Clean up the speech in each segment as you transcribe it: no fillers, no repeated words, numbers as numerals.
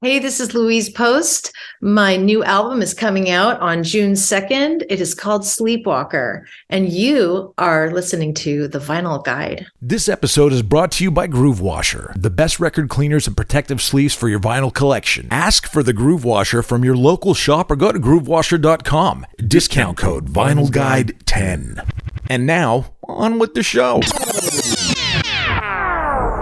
Hey, this is Louise Post. My new album is coming out on June 2nd. It is called Sleepwalker, and you are listening to The Vinyl Guide. This episode is brought to you by Groove Washer, the best record cleaners and protective sleeves for your vinyl collection. Ask for the Groove Washer from your local shop or go to groovewasher.com. Discount code VinylGuide10. And now, on with the show.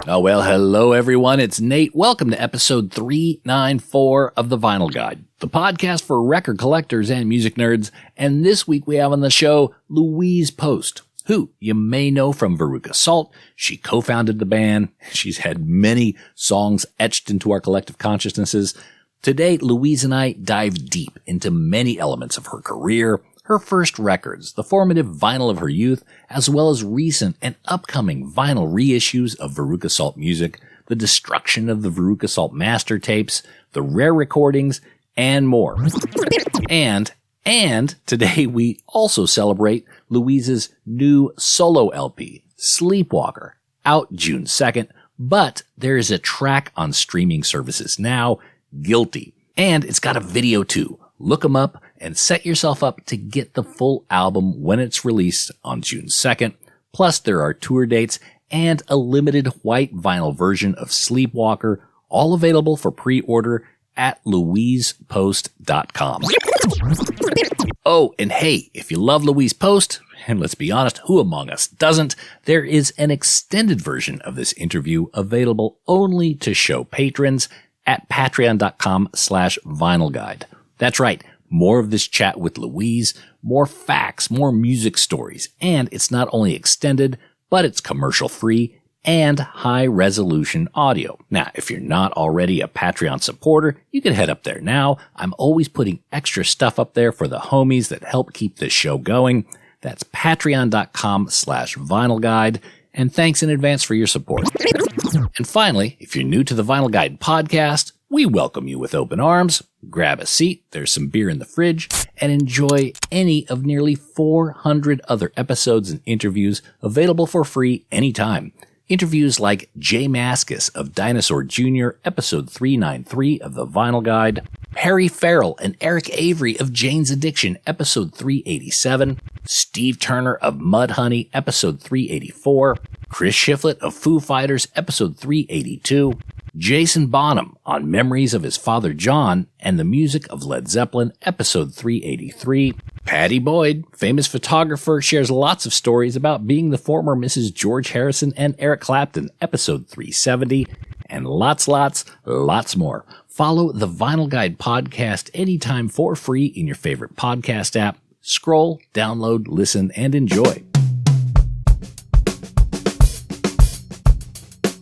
Oh, well, hello, everyone. It's Nate. Welcome to episode 394 of The Vinyl Guide, the podcast for record collectors and music nerds. And this week we have on the show Louise Post, who you may know from Veruca Salt. She co-founded the band. She's had many songs etched into our collective consciousnesses. Today, Louise and I dive deep into many elements of her career, her first records, the formative vinyl of her youth, as well as recent and upcoming vinyl reissues of Veruca Salt music, the destruction of the Veruca Salt master tapes, the rare recordings, and more. And today we also celebrate Louise's new solo LP, Sleepwalker, out June 2nd, but there is a track on streaming services now, Guilty, and it's got a video too. Look them up and set yourself up to get the full album when it's released on June 2nd. Plus, there are tour dates and a limited white vinyl version of Sleepwalker, all available for pre-order at louisepost.com. Oh, and hey, if you love Louise Post, and let's be honest, who among us doesn't, there is an extended version of this interview available only to show patrons at patreon.com/vinylguide. That's right. More of this chat with Louise, more facts, more music stories, and it's not only extended, but it's commercial free and high resolution audio. Now, if you're not already a Patreon supporter, you can head up there now. I'm always putting extra stuff up there for the homies that help keep this show going. That's patreon.com/vinylguide. And thanks in advance for your support. And finally, if you're new to the Vinyl Guide podcast, we welcome you with open arms. Grab a seat, there's some beer in the fridge, and enjoy any of nearly 400 other episodes and interviews available for free anytime. Interviews like Jay Mascis of Dinosaur Jr., episode 393 of the Vinyl Guide, Harry Farrell and Eric Avery of Jane's Addiction, episode 387, Steve Turner of Mudhoney, episode 384, Chris Shiflett of Foo Fighters, episode 382, Jason Bonham on memories of his father John and the music of Led Zeppelin, episode 383. Patty Boyd, famous photographer, shares lots of stories about being the former Mrs. George Harrison and Eric Clapton, episode 370. And lots more. Follow the Vinyl Guide podcast anytime for free in your favorite podcast app. Scroll, download, listen, and enjoy.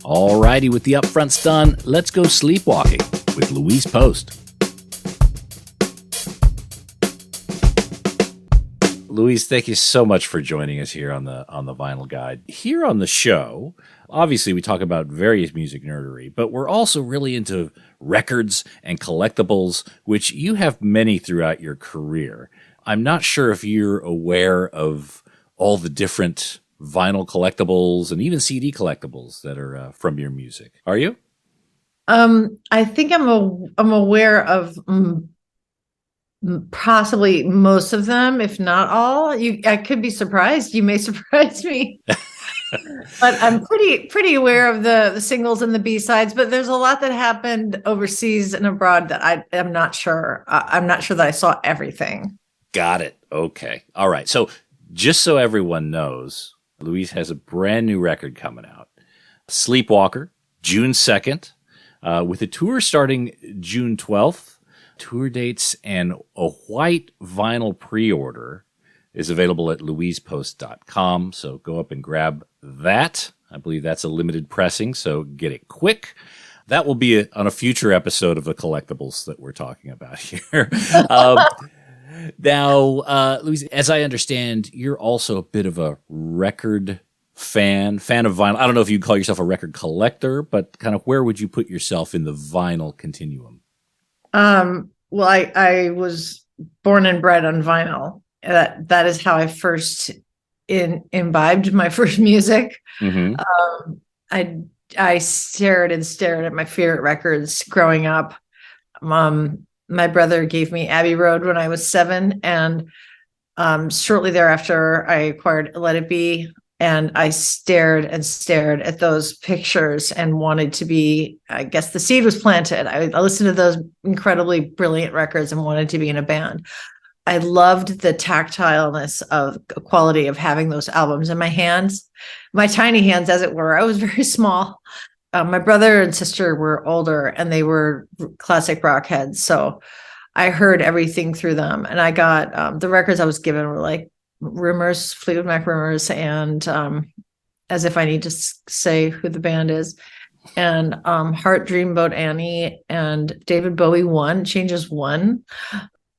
Alrighty, with the upfronts done, let's go sleepwalking with Louise Post. Louise, thank you so much for joining us here on the Vinyl Guide. Here on the show, obviously we talk about various music nerdery, but we're also really into records and collectibles, which you have many throughout your career. I'm not sure if you're aware of all the different vinyl collectibles and even CD collectibles that are from your music. Are you? I think I'm aware of possibly most of them, if not all. I could be surprised. You may surprise me. But I'm pretty aware of the singles and the B-sides, but there's a lot that happened overseas and abroad that I'm not sure. I'm not sure that I saw everything. Got it. Okay. All right. So just so everyone knows, Louise has a brand new record coming out, Sleepwalker, June 2nd, with a tour starting June 12th. Tour dates and a white vinyl pre-order is available at louisepost.com, so go up and grab that. I believe that's a limited pressing, so get it quick. That will be on a future episode of the collectibles that we're talking about here. Now, Louise, as I understand, you're also a bit of a record fan of vinyl. I don't know if you'd call yourself a record collector, but kind of where would you put yourself in the vinyl continuum? Well, I was born and bred on vinyl. That is how I first imbibed my first music. Mm-hmm. I stared at my favorite records growing up. my brother gave me Abbey Road when I was 7, and shortly thereafter, I acquired Let It Be, and I stared and stared at those pictures and wanted to be, I guess the seed was planted. I listened to those incredibly brilliant records and wanted to be in a band. I loved the tactileness of quality of having those albums in my hands, my tiny hands, as it were. I was very small. My brother and sister were older, and they were classic rock heads. So I heard everything through them. And I got the records I was given were like Rumors, Fleetwood Mac Rumors, and As If I Need to Say Who the Band Is, and Heart, Dreamboat Annie, and David Bowie 1, Changes 1.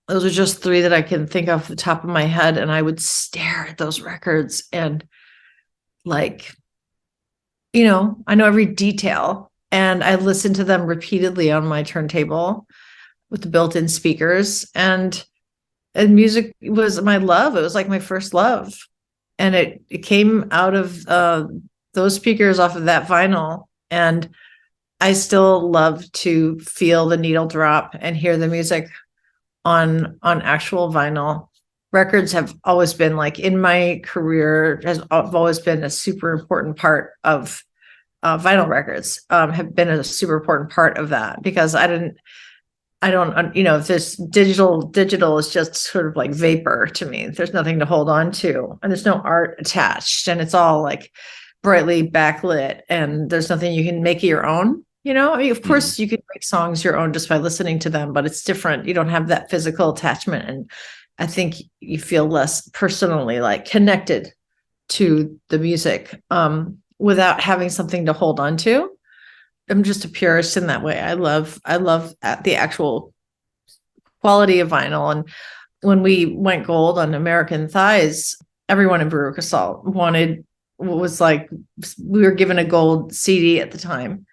Those are just 3 that I can think of off the top of my head. And I would stare at those records and like, I know every detail, and I listened to them repeatedly on my turntable with the built-in speakers, and music was my love. It was like my first love. And it came out of those speakers off of that vinyl. And I still love to feel the needle drop and hear the music on actual vinyl. Records have always been, like, in my career, have always been a super important part of vinyl records, have been a super important part of that, because I don't, if this digital is just sort of like vapor to me. There's nothing to hold on to, and there's no art attached, and it's all like brightly backlit, and there's nothing you can make it your own. I mean, of course you can make songs your own just by listening to them, but it's different. You don't have that physical attachment. And I think you feel less personally like connected to the music without having something to hold on to. I'm just a purist in that way. I love the actual quality of vinyl. And when we went gold on American Thighs, everyone in Veruca Salt was like, we were given a gold CD at the time.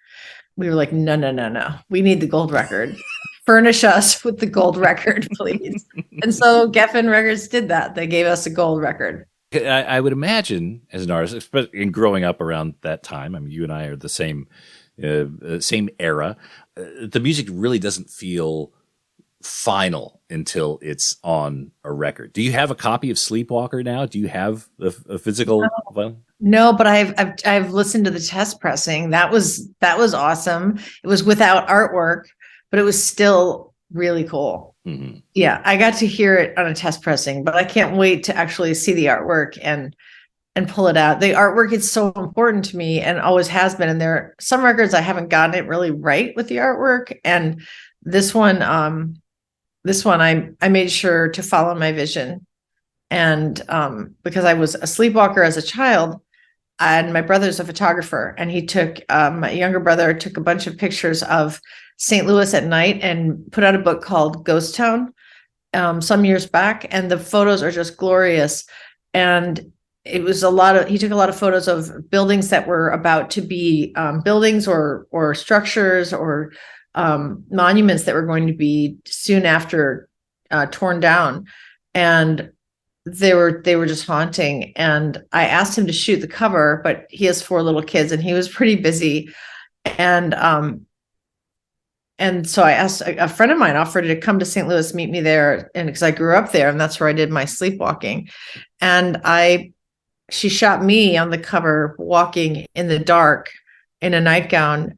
We were like, no. We need the gold record. Furnish us with the gold record, please. And so Geffen Records did that. They gave us a gold record. I would imagine, as an artist, especially in growing up around that time, I mean, you and I are the same era. The music really doesn't feel final until it's on a record. Do you have a copy of Sleepwalker now? Do you have a physical vinyl? No, but I've listened to the test pressing. That was awesome. It was without artwork, but it was still really cool. Mm-hmm. Yeah, I got to hear it on a test pressing, but I can't wait to actually see the artwork and pull it out. The artwork is so important to me and always has been. And there are some records I haven't gotten it really right with the artwork. And this one I made sure to follow my vision. And because I was a sleepwalker as a child, and my brother's a photographer, and he took, my younger brother took a bunch of pictures of St. Louis at night and put out a book called Ghost Town some years back. And the photos are just glorious. And it was he took a lot of photos of buildings that were about to be buildings or structures or monuments that were going to be soon after torn down. And they were just haunting. And I asked him to shoot the cover, but he has 4 little kids and he was pretty busy. And so I asked a friend of mine, offered to come to St. Louis, meet me there. And because I grew up there, and that's where I did my sleepwalking. And she shot me on the cover walking in the dark in a nightgown,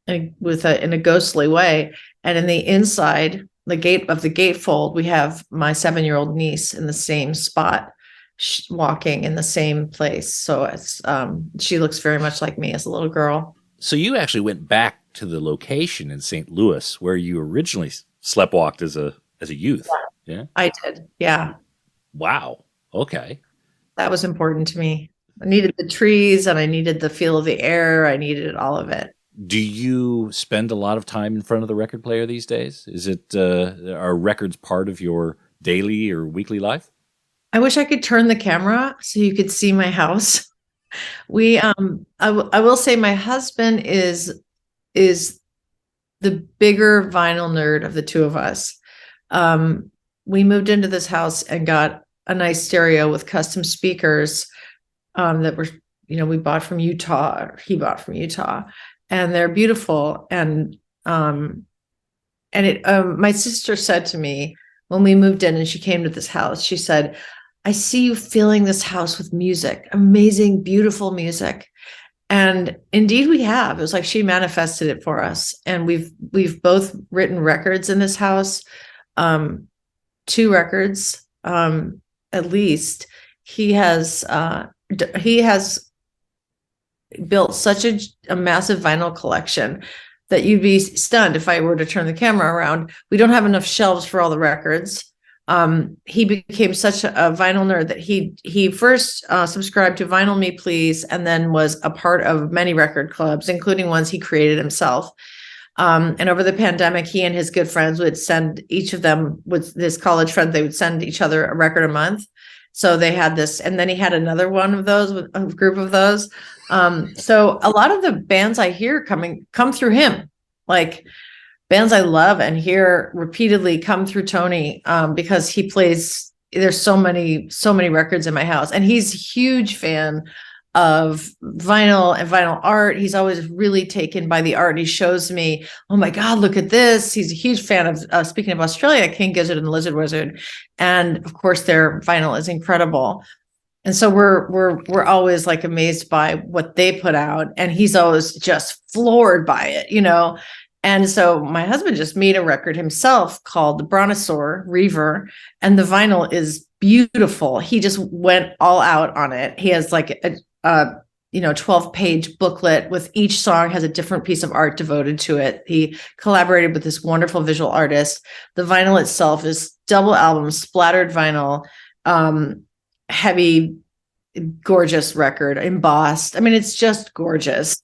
in a ghostly way. And in the inside, the gatefold, we have my 7-year-old niece in the same spot, walking in the same place. So it's she looks very much like me as a little girl. So you actually went back to the location in St. Louis where you originally sleptwalked as a youth. Yeah, I did. Yeah. Wow. Okay. That was important to me. I needed the trees and I needed the feel of the air. I needed all of it. Do you spend a lot of time in front of the record player these days? Is it are records part of your daily or weekly life? I wish I could turn the camera so you could see my house. I will say my husband is the bigger vinyl nerd of the two of us. We moved into this house and got a nice stereo with custom speakers that were, we bought from Utah, or he bought from Utah, and they're beautiful. And And my sister said to me when we moved in and she came to this house, she said, I see you filling this house with music, amazing, beautiful music. And indeed we have. It was like she manifested it for us. And we've both written records in this house, 2 records, at least. He has built such a massive vinyl collection that you'd be stunned if I were to turn the camera around. We don't have enough shelves for all the records. He became such a vinyl nerd that he first subscribed to Vinyl Me Please, and then was a part of many record clubs, including ones he created himself. And over the pandemic, he and his good friends would send each of them, with this college friend, they would send each other a record a month. So they had this, and then he had another one of those, with a group of those. So a lot of the bands I hear come through him, like bands I love and hear repeatedly come through Tony, because he plays. There's so many records in my house, and he's a huge fan of vinyl and vinyl art. He's always really taken by the art. And he shows me, oh my God, look at this. He's a huge fan of, speaking of Australia, King Gizzard and the Lizard Wizard. And of course their vinyl is incredible. And so we're always like amazed by what they put out. And he's always just floored by it, you know? And so my husband just made a record himself called the Brontosaur Reaver, and the vinyl is beautiful. He just went all out on it. He has like a 12-page booklet with each song has a different piece of art devoted to it. He collaborated with this wonderful visual artist. The vinyl itself is double album, splattered vinyl, heavy, gorgeous record, embossed. I mean, it's just gorgeous.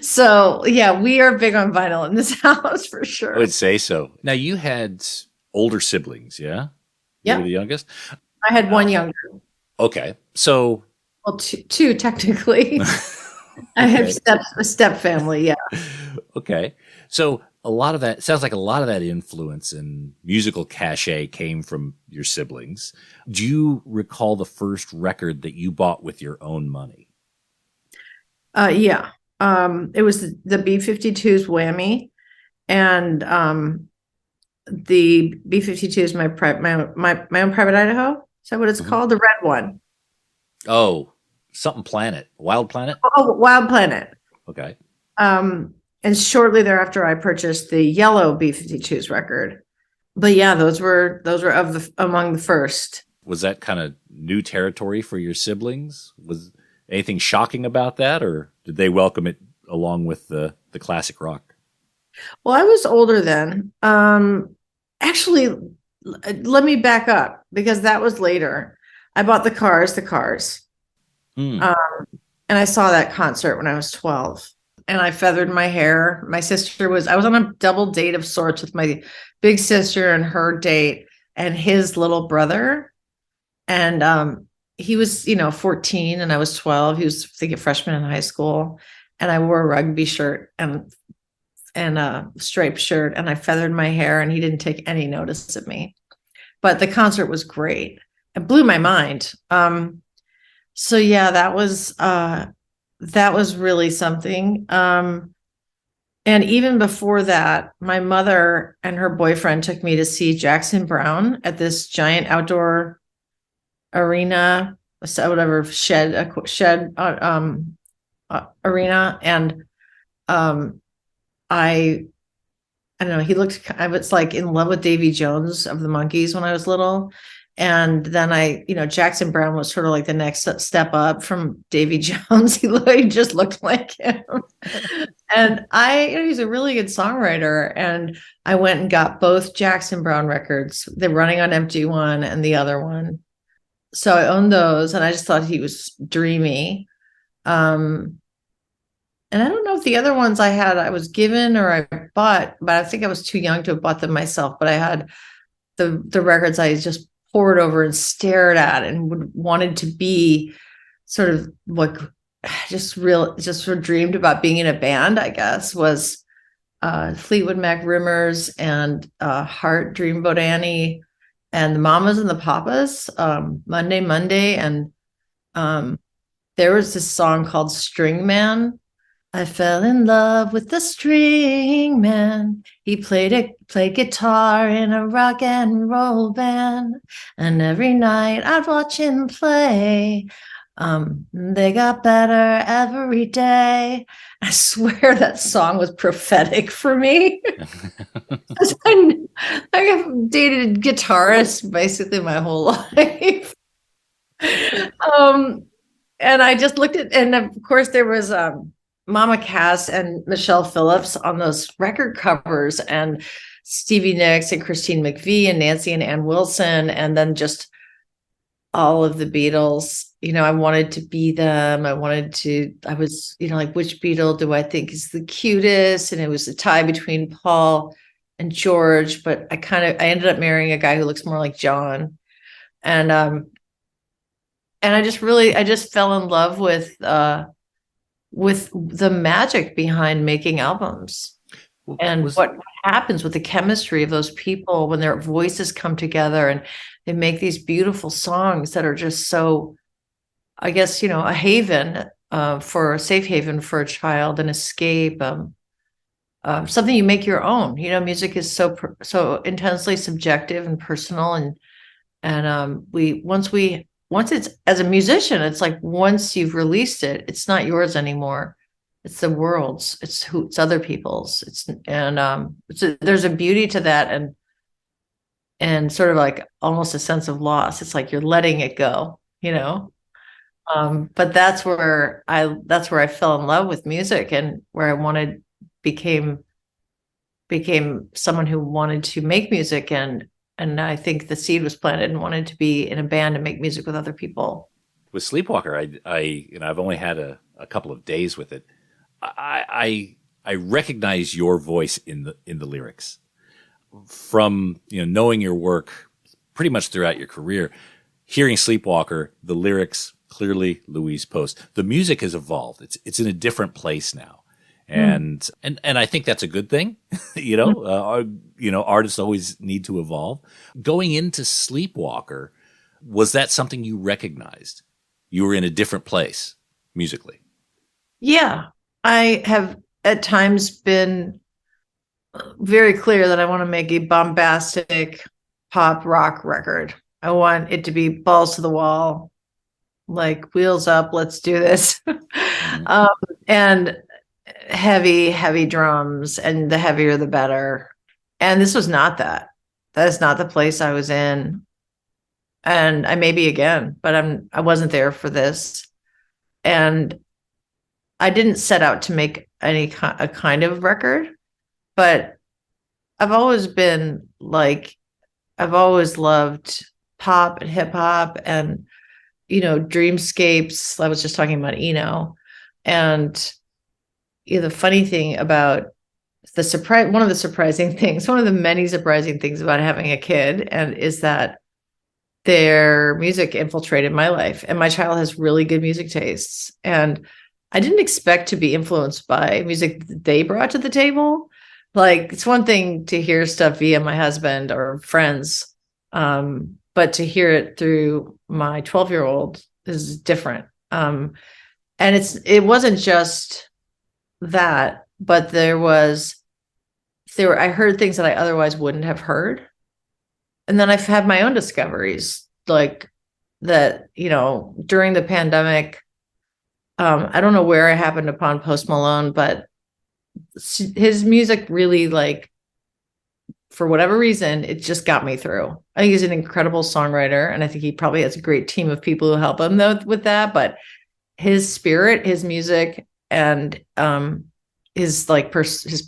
So yeah, we are big on vinyl in this house for sure. I would say so. Now, you had older siblings, yeah? Yeah. You were the youngest? I had one younger. Okay. So, well, two technically. I have a step family, yeah. Okay. So a lot of that, sounds like a lot of that influence and musical cachet came from your siblings. Do you recall the first record that you bought with your own money? Yeah. It was the B-52's Whammy, and the B-52 is my own private Idaho. Is that what it's called? The red one. Oh, something Planet, Wild Planet. Oh, Wild Planet. Okay. And shortly thereafter, I purchased the yellow B-52's record. But yeah, those were among the first. Was that kind of new territory for your siblings? Was anything shocking about that, or did they welcome it along with the classic rock? Well, I was older then. Actually, let me back up, because that was later. I bought the Cars. And I saw that concert when I was 12. And I feathered my hair. I was on a double date of sorts with my big sister and her date and his little brother. And he was, 14 and I was 12. He was, I think, a freshman in high school. And I wore a rugby shirt and a striped shirt, and I feathered my hair, and he didn't take any notice of me. But the concert was great. It blew my mind. So yeah, that was really something. And even before that, my mother and her boyfriend took me to see Jackson Browne at this giant outdoor arena, whatever, shed arena. And I don't know, I was like in love with Davy Jones of the Monkees when I was little. And then Jackson Browne was sort of like the next step up from Davy Jones. He just looked like him. And he's a really good songwriter. And I went and got both Jackson Browne records. They're running on MG1 and the other one. So I owned those, and I just thought he was dreamy. And I don't know if the other ones I was given or I bought, but I think I was too young to have bought them myself. But I had the records I just poured over and stared at and wanted to be sort of like just sort of dreamed about being in a band, I guess, was Fleetwood Mac Rimmers and Heart, Dreamboat Annie, and the Mamas and the Papas, Monday. And there was this song called String Man I fell in love with the string man. He played guitar in a rock and roll band. And every night I'd watch him play. They got better every day. I swear that song was prophetic for me. I've dated guitarists basically my whole life. And I just looked at, and of course there was Mama Cass and Michelle Phillips on those record covers, and Stevie Nicks and Christine McVie and Nancy and Ann Wilson, and then just all of the Beatles. I wanted to be them. I was, like, which Beatle do I think is the cutest? And it was a tie between Paul and George, but I ended up marrying a guy who looks more like John. And I just fell in love with the magic behind making albums and what happens with the chemistry of those people when their voices come together and they make these beautiful songs that are just so, I guess, a haven for a safe haven for a child, an escape, something you make your own. Music is so intensely subjective and personal, and once it's, as a musician, it's like once you've released it, it's not yours anymore. It's the world's. It's other people's. There's a beauty to that, and sort of like almost a sense of loss. It's like you're letting it go, But that's where I fell in love with music, and where I became someone who wanted to make music, and I think the seed was planted and wanted to be in a band and make music with other people. With Sleepwalker, I've only had a couple of days with it. I recognize your voice in the lyrics from knowing your work pretty much throughout your career. Hearing Sleepwalker, the lyrics clearly Louise Post. The music has evolved. It's in a different place now. And I think that's a good thing. Artists always need to evolve. Going into Sleepwalker, was that something you recognized? You were in a different place musically. Yeah, I have at times been very clear that I want to make a bombastic pop rock record. I want it to be balls to the wall, like wheels up, let's do this. And heavy drums, and the heavier the better. And this was not that. That is not the place I was in. And I may be again, but I wasn't there for this. And I didn't set out to make a kind of record, but I've always loved pop and hip hop and, dreamscapes. I was just talking about Eno. And the funny thing about one of the many surprising things about having a kid is that their music infiltrated my life, and my child has really good music tastes. And I didn't expect to be influenced by music that they brought to the table. Like, it's one thing to hear stuff via my husband or friends, but to hear it through my 12-year-old is different. And it wasn't just that, but I heard things that I otherwise wouldn't have heard. And then I've had my own discoveries, like that, during the pandemic. I don't know where I happened upon Post Malone, but his music really, like, for whatever reason, it just got me through. I think he's an incredible songwriter, and I think he probably has a great team of people who help him with that. But his spirit, his music, and his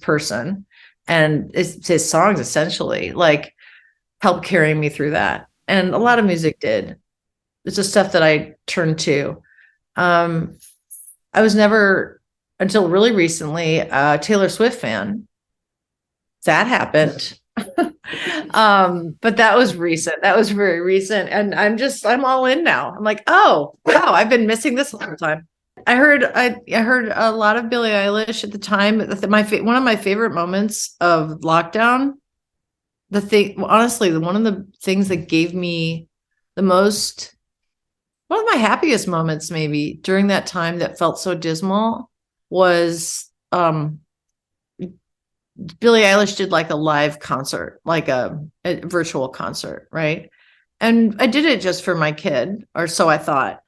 person, and his songs essentially like helped carry me through that. And a lot of music did. It's the stuff that I turned to. I was never, until really recently, a Taylor Swift fan. That happened. But that was recent. That was very recent. And I'm all in now. I'm like, oh, wow, I've been missing this the whole time. I heard a lot of Billie Eilish at the time. One of my favorite moments of lockdown, one of the things that gave me one of my happiest moments maybe during that time that felt so dismal, was Billie Eilish did like a live concert, like a virtual concert, right? And I did it just for my kid, or so I thought.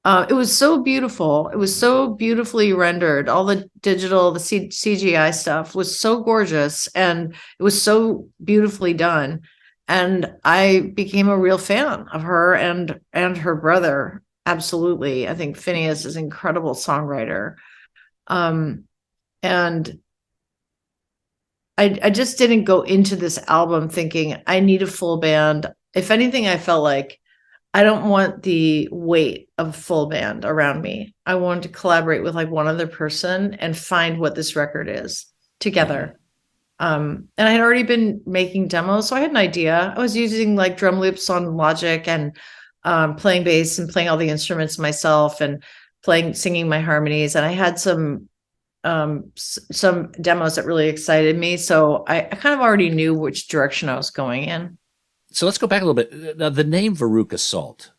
It was so beautiful. It was so beautifully rendered. All the digital, the CGI stuff was so gorgeous, and it was so beautifully done. And I became a real fan of her and her brother. Absolutely. I think Phineas is an incredible songwriter. And I just didn't go into this album thinking I need a full band. If anything, I felt like I don't want the weight of full band around me. I wanted to collaborate with like one other person and find what this record is together. And I had already been making demos, so I had an idea. I was using like drum loops on Logic and playing bass and playing all the instruments myself and singing my harmonies. And I had some demos that really excited me. So I kind of already knew which direction I was going in. So let's go back a little bit. Now, the name Veruca Salt,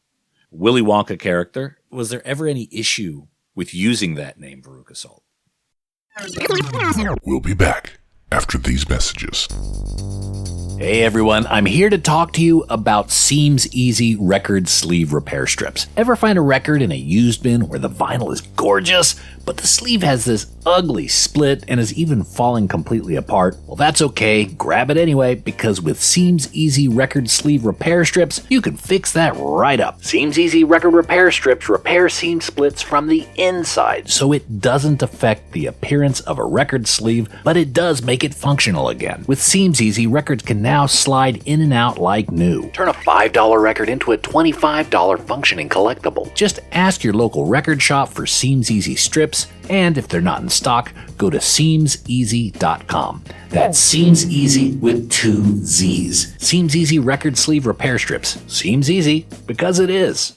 Willy Wonka character, was there ever any issue with using that name, Veruca Salt? We'll be back after these messages. Hey everyone, I'm here to talk to you about Seems Easy record sleeve repair strips. Ever find a record in a used bin where the vinyl is gorgeous, but the sleeve has this ugly split and is even falling completely apart? Well, that's okay. Grab it anyway, because with Seems Easy record sleeve repair strips, you can fix that right up. Seems Easy record repair strips repair seam splits from the inside, so it doesn't affect the appearance of a record sleeve, but it does make it functional again. With Seems Easy, records can now slide in and out like new. Turn a $5 record into a $25 functioning collectible. Just ask your local record shop for Seems Easy strips, and if they're not in stock, go to seamseasy.com. That's Seems Easy with 2 Z's. Seems Easy record sleeve repair strips. Seems easy because it is.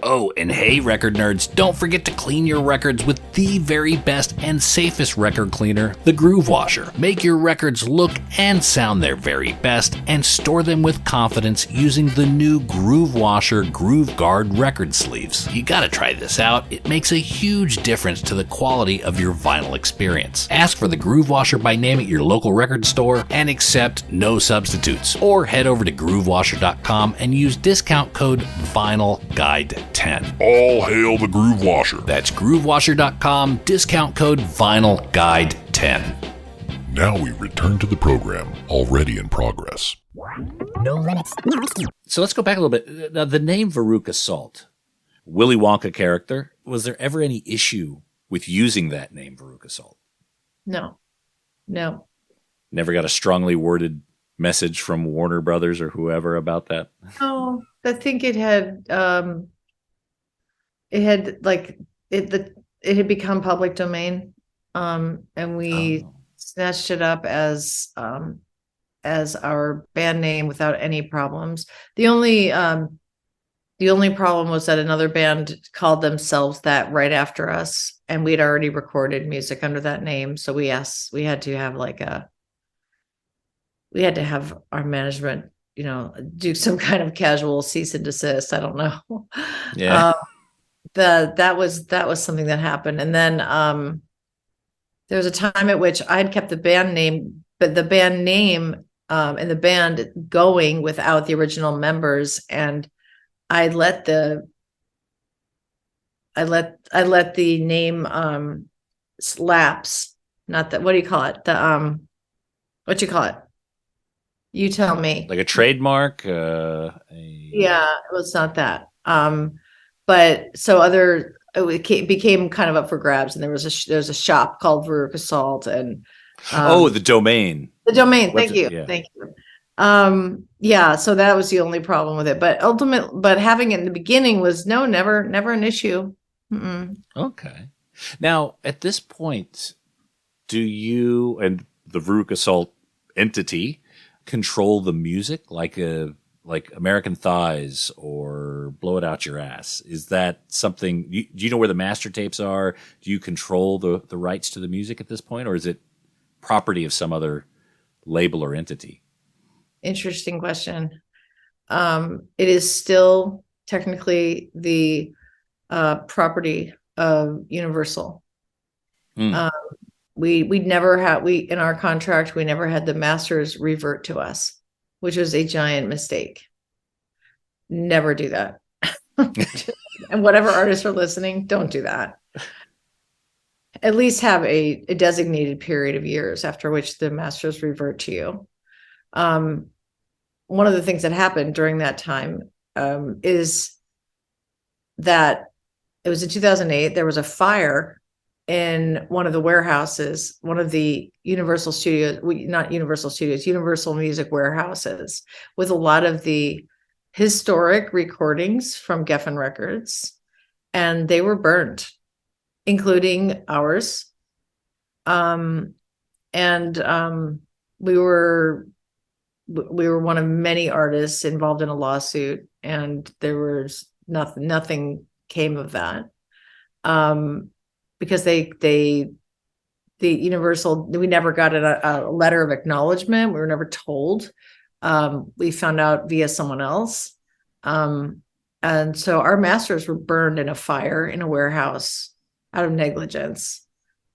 Oh, and hey, record nerds, don't forget to clean your records with the very best and safest record cleaner, the Groove Washer. Make your records look and sound their very best and store them with confidence using the new Groove Washer Groove Guard record sleeves. You gotta try this out. It makes a huge difference to the quality of your vinyl experience. Ask for the Groove Washer by name at your local record store and accept no substitutes. Or head over to groovewasher.com and use discount code VINYLGUIDE10. All hail the Groove Washer. That's groovewasher.com, discount code VINYLGUIDE10. Now we return to the program, already in progress. No limits. So let's go back a little bit. Now, the name Veruca Salt, Willy Wonka character, was there ever any issue with using that name, Veruca Salt? No. Never got a strongly worded message from Warner Brothers or whoever about that? Oh, I think it had it had become public domain, and we snatched it up as our band name without any problems. The only problem was that another band called themselves that right after us, and we'd already recorded music under that name, so we had to have our management, do some kind of casual cease and desist. I don't know. Yeah. That was something that happened. And then there was a time at which I'd kept the band name, but the band name and the band going without the original members, and I let the name lapse. Not that, what do you call it? What you call it? You tell me. Like a trademark? Yeah, it was not that. But so it became kind of up for grabs, and there's a shop called Veruca Salt, and the domain. The domain. Thank you. Thank you. Yeah. So that was the only problem with it, but having it in the beginning was never an issue. Mm-mm. Okay. Now at this point, do you and the Veruca Salt entity control the music like American Thighs or Blow It Out Your Ass? Is that something, do you know where the master tapes are? Do you control the rights to the music at this point, or is it property of some other label or entity? Interesting question. It is still technically the property of Universal. Mm. We'd never had in our contract, we never had the masters revert to us, which was a giant mistake. Never do that. And whatever artists are listening, don't do that. At least have a designated period of years after which the masters revert to you. One of the things that happened during that time is that it was in 2008. There was a fire in one of the warehouses, one of the Universal Studios, not Universal Studios, Universal Music warehouses, with a lot of the historic recordings from Geffen Records, and they were burned, including ours. We were one of many artists involved in a lawsuit, and there was nothing came of that. Because the Universal, we never got a letter of acknowledgement. We were never told. We found out via someone else. And so our masters were burned in a fire in a warehouse out of negligence.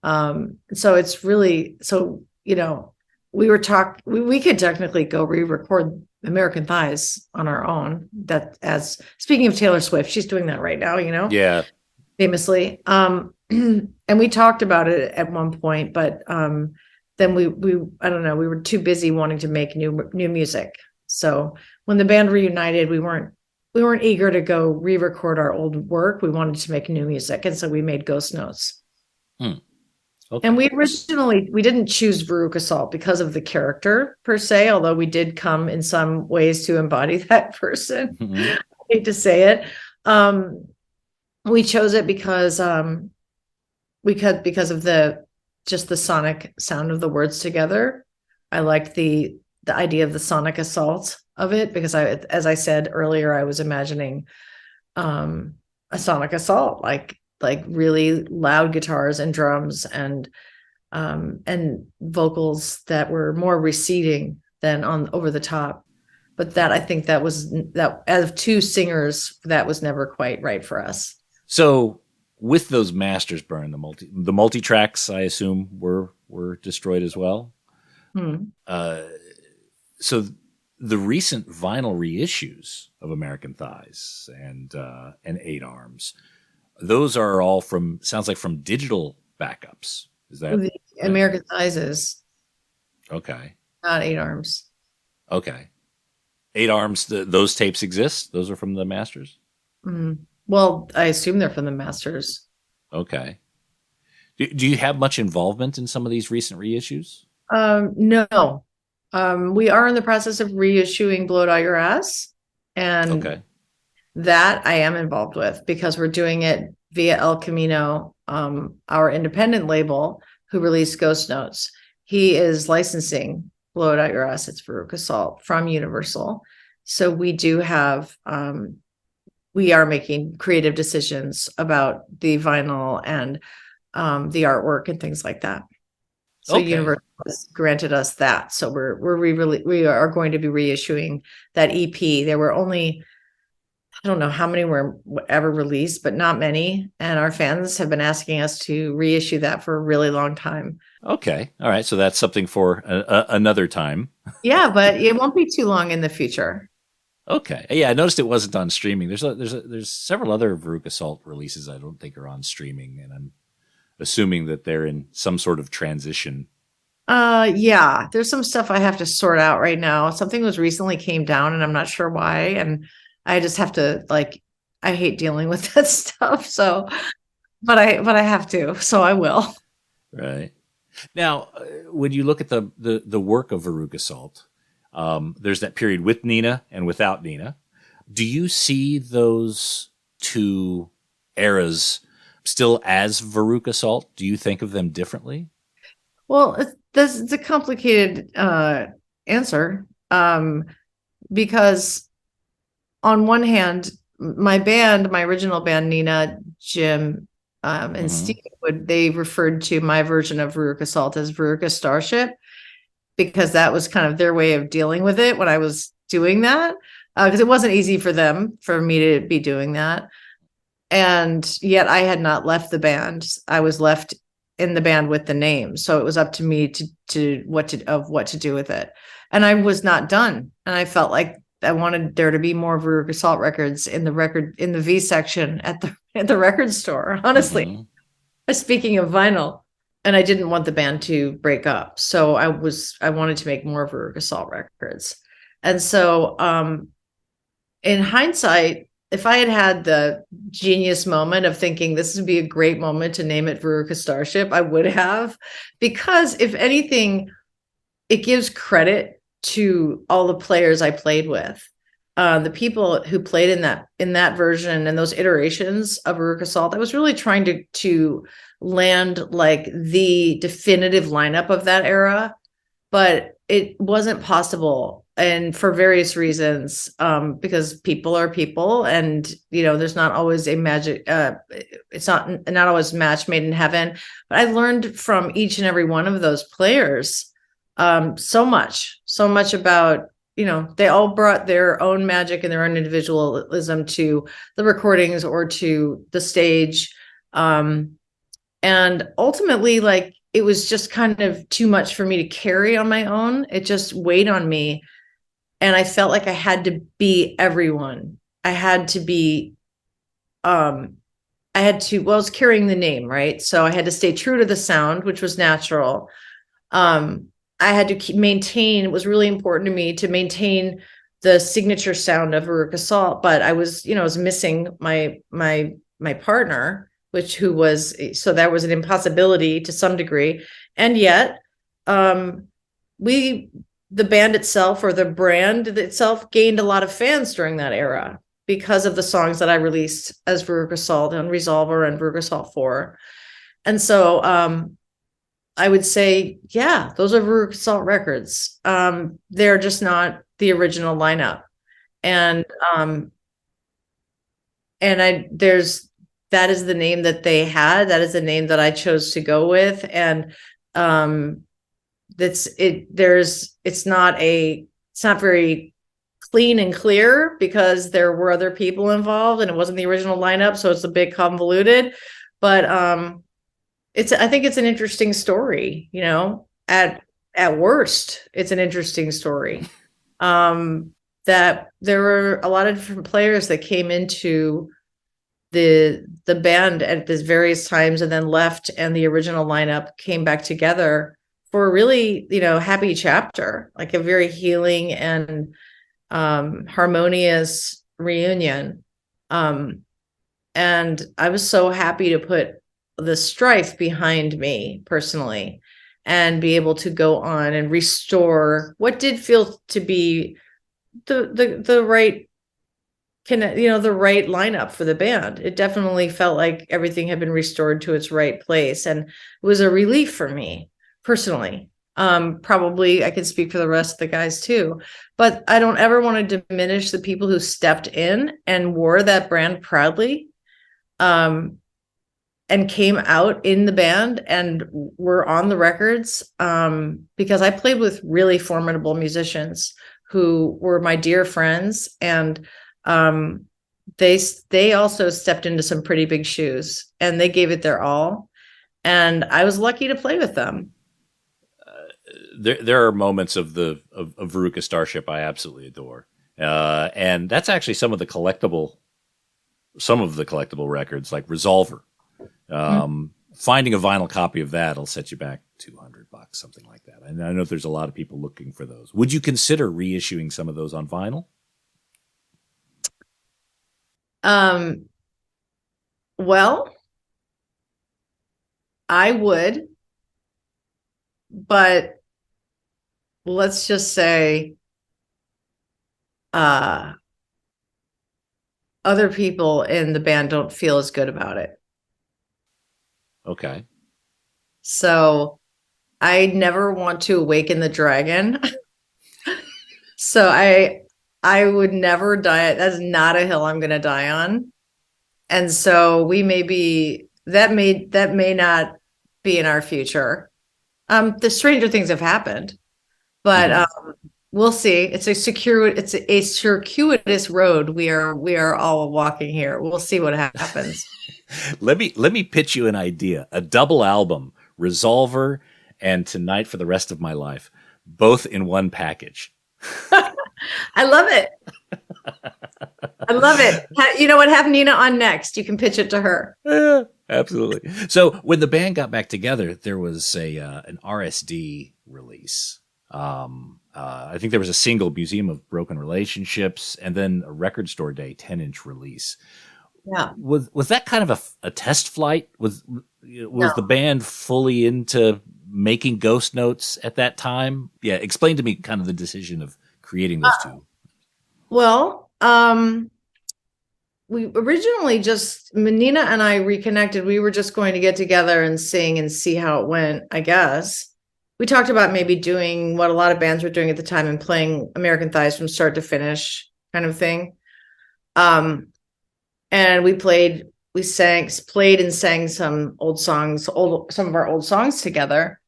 So it's really, we could technically go re-record American Thighs on our own. Speaking of Taylor Swift, she's doing that right now, Yeah. Famously. And we talked about it at one point, but then we I don't know, we were too busy wanting to make new music. So when the band reunited, we weren't eager to go re-record our old work. We wanted to make new music, and so we made Ghost Notes. Okay. And we didn't choose Veruca Salt because of the character per se, although we did come in some ways to embody that person. Mm-hmm. I hate to say it. We chose it because of the sonic sound of the words together. I liked the idea of the sonic assault of it, because as I said earlier, I was imagining a sonic assault, like really loud guitars and drums and vocals that were more receding than over the top. But I think that out of two singers, that was never quite right for us. So with those masters burned, the multi-tracks, I assume, were destroyed as well. So the recent vinyl reissues of American Thighs and Eight Arms, those are all sounds like from digital backups. Is that the right? American Thighs is okay? Not Eight Arms. Okay, Eight Arms. Those tapes exist. Those are from the masters. Well, I assume they're from the masters. Okay. Do you have much involvement in some of these recent reissues? No. We are in the process of reissuing Blow It Out Your Ass, and that I am involved with, because we're doing it via El Camino, our independent label who released Ghost Notes. He is licensing Blow It Out Your Ass. It's Veruca Salt from Universal. So we do have, we are making creative decisions about the vinyl and the artwork and things like that. So Universal has granted us that. So we are going to be reissuing that EP. There were only, I don't know how many were ever released, but not many. And our fans have been asking us to reissue that for a really long time. Okay. All right. So that's something for another time. Yeah, but it won't be too long in the future. Okay. Yeah, I noticed it wasn't on streaming. There's several other Veruca Salt releases I don't think are on streaming, and I'm assuming that they're in some sort of transition. Yeah, there's some stuff I have to sort out right now. Something was recently came down, and I'm not sure why, and I just have to, I hate dealing with that stuff. So, but I have to, so I will. Right. Now, when you look at the work of Veruca Salt, there's that period with Nina and without Nina. Do you see those two eras still as Veruca Salt? Do you think of them differently? Well, it's a complicated answer, because on one hand, my original band, Nina, Jim, and Steve, they referred to my version of Veruca Salt as Veruca Starship, because that was kind of their way of dealing with it when I was doing that, because it wasn't easy for me to be doing that. And yet I had not left the band. I was left in the band with the name. So it was up to me to what to do with it. And I was not done. And I felt like I wanted there to be more Veruca Salt records in the V section at the record store, honestly. Mm-hmm. Speaking of vinyl. And I didn't want the band to break up. So I wanted to make more Veruca Salt records. And so in hindsight, if I had had the genius moment of thinking this would be a great moment to name it Veruca Starship, I would have, because if anything, it gives credit to all the players I played with. The people who played in that version and those iterations of Veruca Salt, I was really trying to land like the definitive lineup of that era, but it wasn't possible, and for various reasons, because people are people, and there's not always a magic. It's not always a match made in heaven. But I learned from each and every one of those players so much about. They all brought their own magic and their own individualism to the recordings or to the stage. And ultimately, like, it was just kind of too much for me to carry on my own. It just weighed on me. And I felt like I had to be everyone. I was carrying the name, right? So I had to stay true to the sound, which was natural. I had to maintain, it was really important to me to maintain the signature sound of Veruca Salt, but I was missing my partner, so that was an impossibility to some degree. And yet, the band itself, or the brand itself, gained a lot of fans during that era because of the songs that I released as Veruca Salt on Resolver and Veruca Salt 4. And so, I would say, yeah, those are Veruca Salt records. They're just not the original lineup. And that is the name that they had. That is the name that I chose to go with. And it's not very clean and clear because there were other people involved and it wasn't the original lineup. So it's a bit convoluted, but I think it's an interesting story, at worst, it's an interesting story. That there were a lot of different players that came into the band at these various times and then left, and the original lineup came back together for a really, happy chapter, like a very healing and harmonious reunion. And I was so happy to put the strife behind me personally and be able to go on and restore what did feel to be the right the right lineup for the band. It definitely felt like everything had been restored to its right place, and it was a relief for me personally. Probably I could speak for the rest of the guys too, but I don't ever want to diminish the people who stepped in and wore that brand proudly. And came out in the band and were on the records, because I played with really formidable musicians who were my dear friends, and they also stepped into some pretty big shoes, and they gave it their all, and I was lucky to play with them. There are moments of Veruca Starship I absolutely adore, and that's actually some of the collectible records, like Resolver. Finding a vinyl copy of that'll set you back $200, something like that. And I know there's a lot of people looking for those. Would you consider reissuing some of those on vinyl? Well, I would, but let's just say, other people in the band don't feel as good about it. Okay. So I never want to awaken the dragon. So I would never die. That's not a hill I'm going to die on. And so that may not be in our future. The stranger things have happened, but we'll see. It's a circuitous road we are all walking here. We'll see what happens. Let me pitch you an idea. A double album Resolver and Tonight for the Rest of My Life, both in one package. I love it. I love it. You know what? Have Nina on next. You can pitch it to her. Yeah, absolutely. So when the band got back together, there was an RSD release. I think there was a single, Museum of Broken Relationships, and then a Record Store Day 10-inch release. Yeah. Was that kind of a test flight? Was the band fully into making Ghost Notes at that time? Yeah, explain to me kind of the decision of creating those two. Well, we originally Nina and I reconnected. We were just going to get together and sing and see how it went, I guess. We talked about maybe doing what a lot of bands were doing at the time and playing American Thighs from start to finish kind of thing. And we played and sang some old songs, some of our old songs together.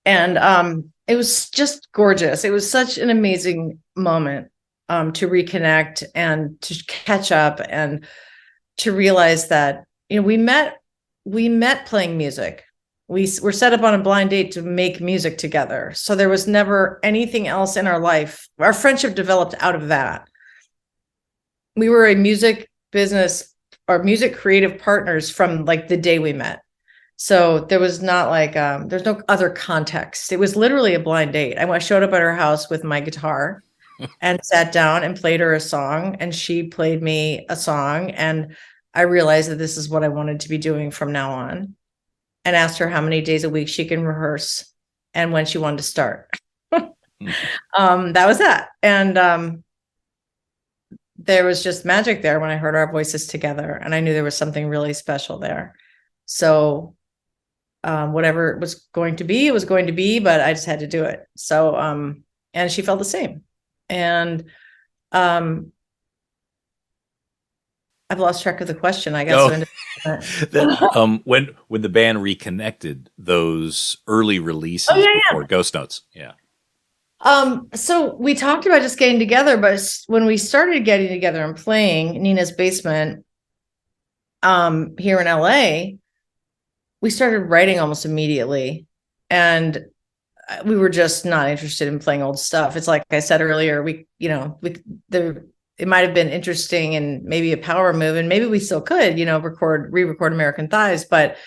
And it was just gorgeous. It was such an amazing moment to reconnect and to catch up and to realize that, we met playing music. We were set up on a blind date to make music together. So there was never anything else in our life. Our friendship developed out of that. We were a music business or music creative partners from like the day we met. So there was not like, there's no other context. It was literally a blind date. I showed up at her house with my guitar and sat down and played her a song, and she played me a song. And I realized that this is what I wanted to be doing from now on, and asked her how many days a week she can rehearse and when she wanted to start. That was that. And there was just magic there when I heard our voices together, and I knew there was something really special there. So whatever it was going to be, it was going to be, but I just had to do it. So, and she felt the same. And I've lost track of the question, I guess. When the band reconnected, those early releases before Ghost Notes. Yeah. So we talked about just getting together, but when we started getting together and playing Nina's basement, here in LA, we started writing almost immediately, and we were just not interested in playing old stuff. It's like I said earlier, it might have been interesting and maybe a power move, and maybe we still could, re-record American Thighs, but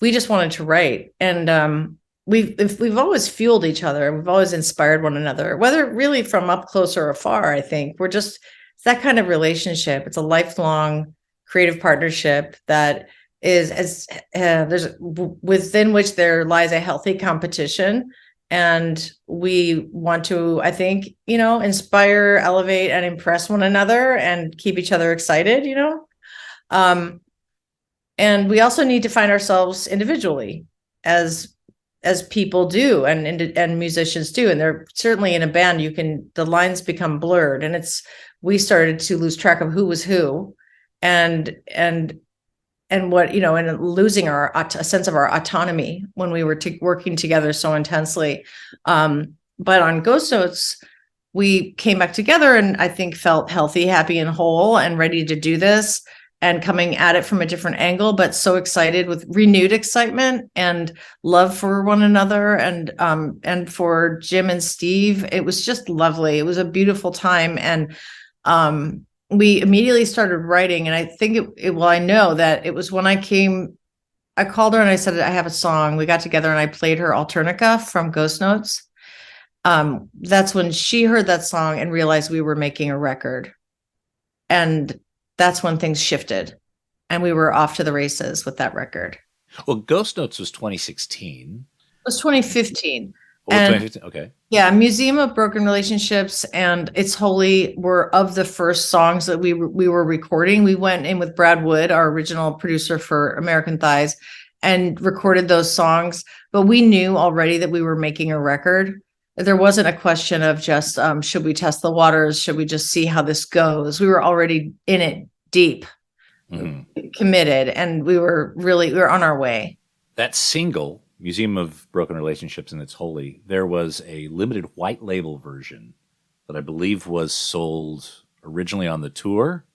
we just wanted to write. And we've always fueled each other. We've always inspired one another, whether really from up close or afar. I think it's that kind of relationship. It's a lifelong creative partnership that is there's within which there lies a healthy competition. And we want to, I think, inspire, elevate, and impress one another and keep each other excited, and we also need to find ourselves individually as people do, and musicians do. And they're certainly in a band, the lines become blurred, and we started to lose track of who was who, and what, and losing a sense of our autonomy when we were working together so intensely. But on Ghost Notes, we came back together and I think felt healthy, happy, and whole, and ready to do this, and coming at it from a different angle, but so excited, with renewed excitement and love for one another, and for Jim and Steve. It was just lovely. It was a beautiful time. And we immediately started writing. And I think I know that it was when I called her and I said, I have a song. We got together and I played her Alternica from Ghost Notes. That's when she heard that song and realized we were making a record. And that's when things shifted, and we were off to the races with that record. Well, Ghost Notes was 2016. It was 2015. Oh, 2015. Okay. Yeah, Museum of Broken Relationships and It's Holy were of the first songs that we were recording. We went in with Brad Wood, our original producer for American Thighs, and recorded those songs. But we knew already that we were making a record. There wasn't a question of just, should we test the waters? Should we just see how this goes? We were already in it deep, committed, and we were on our way. That single, Museum of Broken Relationships and It's Holy, there was a limited white label version that I believe was sold originally on the tour.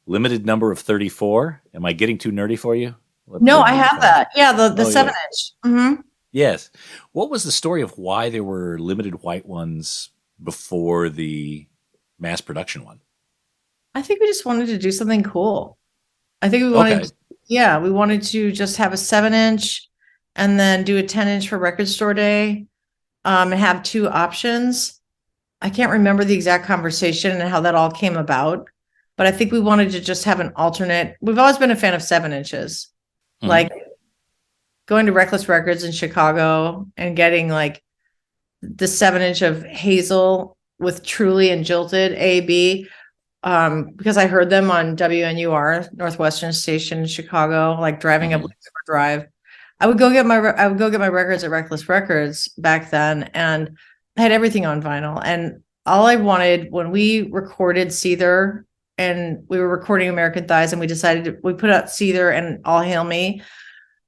Limited number of 34. Am I getting too nerdy for you? No, I have that. Yeah, the Oh, 7-inch. Mm-hmm. Yes. What was the story of why there were limited white ones before the mass production one? I think we just wanted to do something cool. I think we Okay. we wanted to just have a 7-inch and then do a 10-inch for Record Store Day, and have two options. I can't remember the exact conversation and how that all came about, but I think we wanted to just have an alternate. We've always been a fan of 7-inches, like going to Reckless Records in Chicago and getting like the 7-inch of Hazel with Truly and Jilted A/B. Because I heard them on WNUR, Northwestern Station in Chicago, like driving up Lakeshore Drive. I would go get my records at Reckless Records back then, and I had everything on vinyl. And all I wanted when we recorded Seether, and we were recording American Thighs, and we put out Seether and All Hail Me.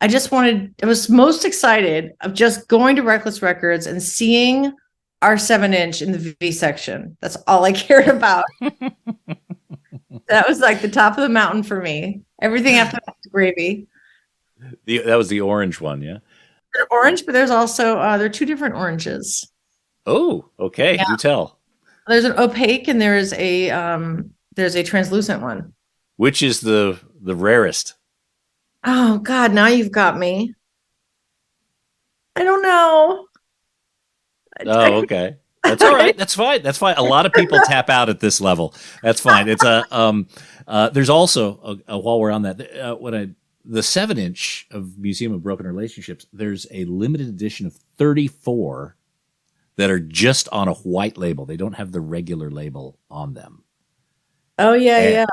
I was most excited of just going to Reckless Records and seeing our 7-inch in the V section. That's all I cared about. That was like the top of the mountain for me. Everything after that was gravy. That was the orange one, yeah? They're orange, but there's also, there are two different oranges. Oh, okay. Yeah. Do tell. There's an opaque and there's a translucent one. Which is the rarest? Oh, God, now you've got me. I don't know. Oh, okay. That's all right. That's fine. That's fine. A lot of people tap out at this level. That's fine. It's there's also while we're on that, the 7-inch of Museum of Broken Relationships, there's a limited edition of 34 that are just on a white label. They don't have the regular label on them. Oh, yeah, yeah.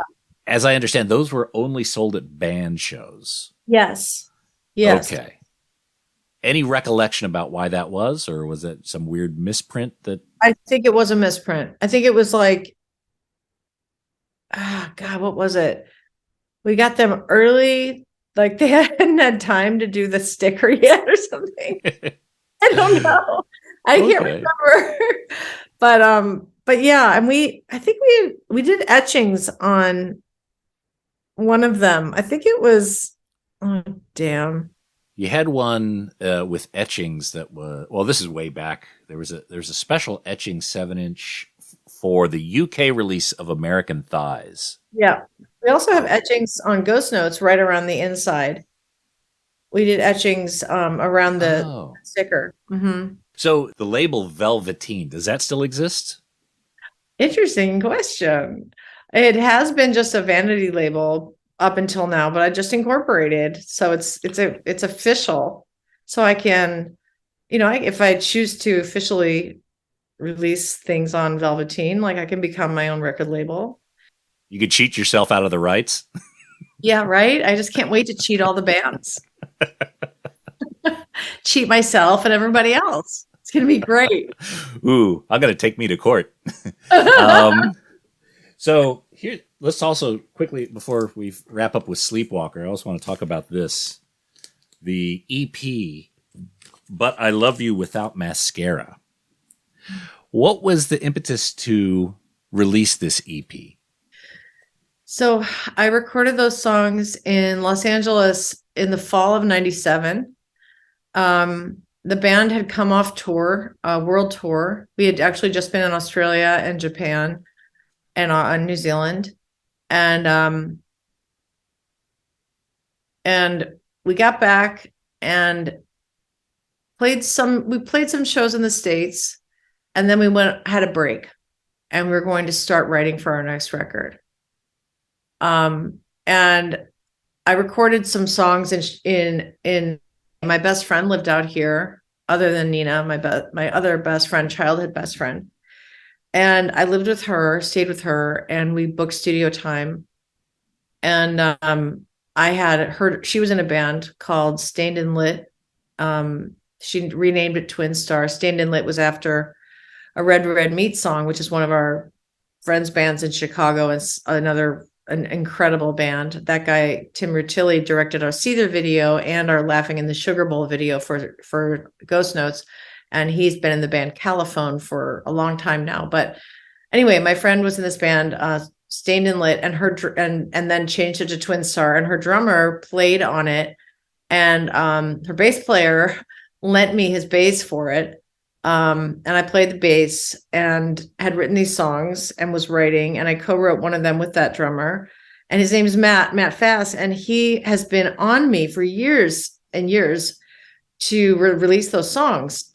As I understand, those were only sold at band shows. Yes. Yes. Okay. Any recollection about why that was, or was it some weird misprint that? I think it was a misprint. I think it was like, God, what was it? We got them early, like they hadn't had time to do the sticker yet or something. I don't know. I can't remember. But yeah, and I think we did etchings on one of them. I think it was, oh damn. You had one with etchings that was, well, this is way back. There's a special etching 7-inch for the UK release of American Thighs. Yeah. We also have etchings on Ghost Notes right around the inside. We did etchings around the sticker. Mm-hmm. So the label Velveteen, does that still exist? Interesting question. It has been just a vanity label up until now, but I just incorporated, so it's official. So I can, if I choose to officially release things on Velveteen, like I can become my own record label. You could cheat yourself out of the rights. Yeah, right. I just can't wait to cheat all the bands. Cheat myself and everybody else. It's gonna be great. Ooh, I'm gonna take me to court. So here, let's also quickly, before we wrap up with Sleepwalker, I also want to talk about this. The EP, But I Love You Without Mascara. What was the impetus to release this EP? So I recorded those songs in Los Angeles in the fall of '97. The band had come off tour, world tour. We had actually just been in Australia and Japan and New Zealand. And we got back and we played some shows in the States, and then we had a break, and we were going to start writing for our next record. And I recorded some songs in my best friend lived out here, other than Nina, my other best friend, childhood best friend. And I lived with her, stayed with her, and we booked studio time. And I had heard she was in a band called Stained and Lit. She renamed it Twin Star. Stained and Lit was after a Red Red Meat song, which is one of our friends' bands in Chicago. It's an incredible band. That guy, Tim Rutilli, directed our Seether video and our Laughing in the Sugar Bowl video for Ghost Notes. And he's been in the band Caliphone for a long time now. But anyway, my friend was in this band, Stained and Lit, and and then changed it to Twin Star, and her drummer played on it, and her bass player lent me his bass for it. And I played the bass and had written these songs and was writing, and I co-wrote one of them with that drummer, and his name's Matt Fass, and he has been on me for years and years to release those songs.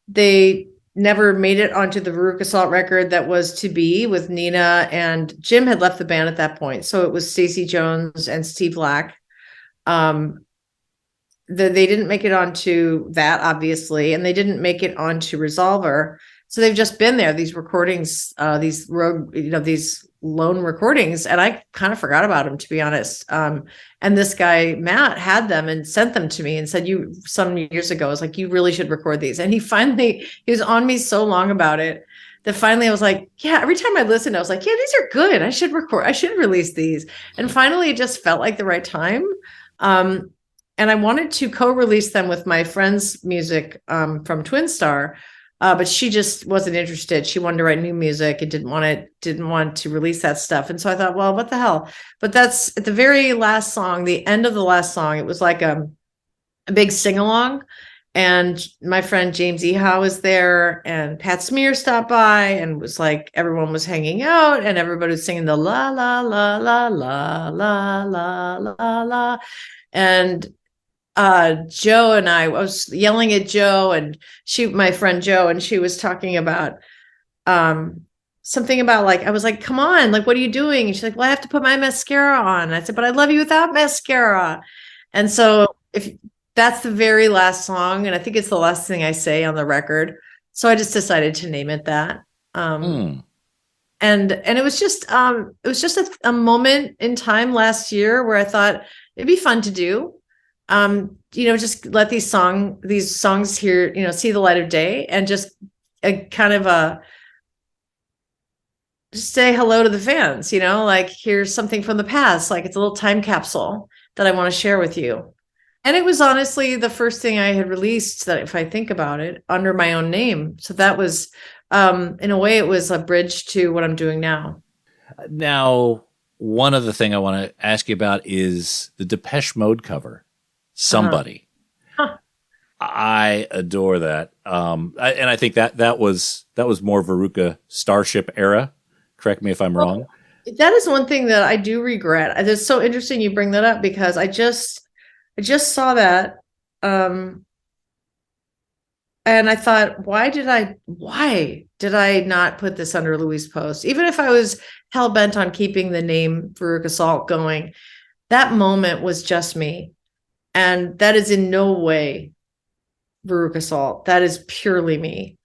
They never made it onto the Veruca Salt record that was to be with Nina, and Jim had left the band at that point. So it was Stacey Jones and Steve Black. They didn't make it onto that, obviously, and they didn't make it onto Resolver. So they've just been there, these recordings, these lone recordings, and I kind of forgot about them, to be honest. And this guy Matt had them and sent them to me and said, some years ago, I was like, you really should record these. And he was on me so long about it that finally I was like, yeah, every time I listened, I was like, yeah, these are good. I should release these. And finally it just felt like the right time. And I wanted to co-release them with my friend's music from Twin Star. But she just wasn't interested. She wanted to write new music and didn't want to release that stuff. And so I thought, well, what the hell? But that's at the very last song, the end of the last song. It was like a big sing-along. And my friend James Ehow was there, and Pat Smear stopped by, and was like, everyone was hanging out, and everybody was singing the la, la, la, la, la, la, la, la, la. And Joe and I was yelling at Joe, and my friend Joe, and she was talking about something about, like, I was like, come on, like, what are you doing? And she's like, well, I have to put my mascara on. And I said, but I love you without mascara. And so if that's the very last song, and I think it's the last thing I say on the record. So I just decided to name it that. And it was just a moment in time last year where I thought it'd be fun to do. Just let these songs here, see the light of day, and just just say hello to the fans, like, here's something from the past, like it's a little time capsule that I want to share with you. And it was honestly the first thing I had released that, if I think about it, under my own name. So that was, in a way, it was a bridge to what I'm doing now. Now, one other thing I want to ask you about is the Depeche Mode cover. Somebody. Huh. I adore that. And I think that was more Veruca Starship era. Correct me if I'm wrong. That is one thing that I do regret. It's so interesting you bring that up, because I just saw that. And I thought, why did I not put this under Louise Post? Even if I was hell bent on keeping the name Veruca Salt going, that moment was just me. And that is in no way Veruca Salt. That is purely me.